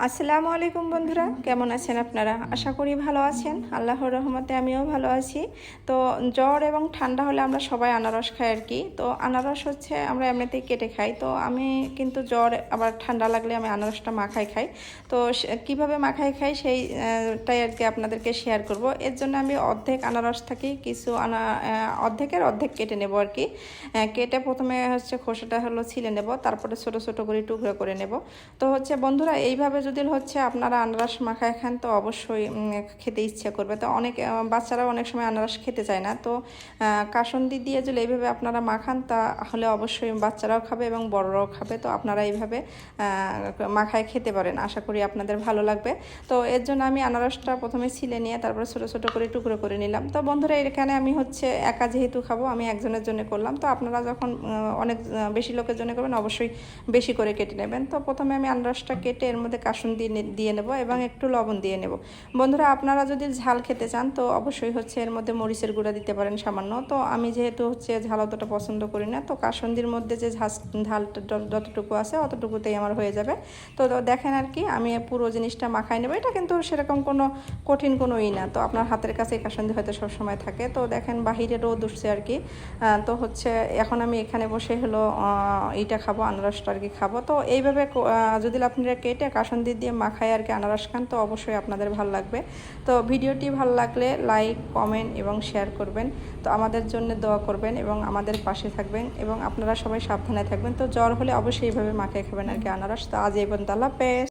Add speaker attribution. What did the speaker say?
Speaker 1: আসসালামু আলাইকুম বন্ধুরা, কেমন আছেন আপনারা? আশা করি ভালো আছেন। আল্লাহর রহমতে আমিও ভালো আছি। তো জ্বর এবং ঠান্ডা হলে আমরা সবাই আনারস খাই আর কি। তো আনারস হচ্ছে আমরা এমনিতেই কেটে খাই। তো আমি কিন্তু জ্বর আবার ঠান্ডা লাগলে আমি আনারসটা মাখাই খাই। তো কীভাবে মাখাই খাই সেইটাই আর কি আপনাদেরকে শেয়ার করব। এর জন্য আমি অর্ধেক আনারস থাকি কিছু অর্ধেকের অর্ধেক কেটে নেব আর কি। কেটে প্রথমে হচ্ছে খোসাটা ছিলে নেব, তারপরে ছোটো ছোটো করে টুকরো করে নেব। তো হচ্ছে বন্ধুরা এইভাবে যদি হচ্ছে আপনারা আনারস মাখায় খান তো অবশ্যই খেতে ইচ্ছা করবে। তো অনেক বাচ্চারা অনেক সময় আনারস খেতে চায় না। তো কাসুন্দি দিয়ে যদি এইভাবে আপনারা মাখান তাহলে অবশ্যই বাচ্চারাও খাবে এবং বড়রাও খাবে। তো আপনারা এইভাবে মাখায় খেতে পারেন, আশা করি আপনাদের ভালো লাগবে। তো এর জন্য আমি আনারসটা প্রথমে ছিলে নিয়ে তারপরে ছোটো ছোটো করে টুকরো করে নিলাম। তো বন্ধুরা এখানে আমি হচ্ছে একা যেহেতু খাবো, আমি একজনের জন্য করলাম। তো আপনারা যখন অনেক বেশি লোকের জন্য করবেন অবশ্যই বেশি করে কেটে নেবেন। তো প্রথমে আমি আনারসটা কেটে এর মধ্যে কাসুন্দি দিয়ে নেব এবং একটু লবণ দিয়ে নেব। বন্ধুরা আপনারা যদি ঝাল খেতে চান তো অবশ্যই হচ্ছে এর মধ্যে মরিচের গুঁড়া দিতে পারেন সামান্য। তো আমি যেহেতু হচ্ছে ঝাল অতটা পছন্দ করি না, তো কাসুন্দির মধ্যে যে ঝালটা যতটুকু আছে অতটুকুতেই আমার হয়ে যাবে। তো দেখেন আর কি আমি পুরো জিনিসটা মাখাই নেব। এটা কিন্তু সেরকম কোনো কঠিন কোনো না। তো আপনার হাতের কাছে কাসুন্দি হয়তো সবসময় থাকে। তো দেখেন বাহিরে রোদ উঠছে আর কি। তো হচ্ছে এখন আমি এখানে বসে হলো এইটা খাবো, আনারসটা আর কি খাবো। তো এইভাবে যদি আপনারা কেটে কাসুন্দি দিয়ে মাখায় আর কি আনারস খান তো অবশ্যই আপনাদের ভালো লাগবে। তো ভিডিওটি ভালো লাগলে লাইক, কমেন্ট এবং শেয়ার করবেন। তো আমাদের জন্য দোয়া করবেন এবং আমাদের পাশে থাকবেন এবং আপনারা সবাই সাবধানে থাকবেন। তো জ্বর হলে অবশ্যই এইভাবে মাখিয়ে খাবেন আর কি আনারস। তো আজ এই পর্যন্ত, আল্লাহ হাফেজ।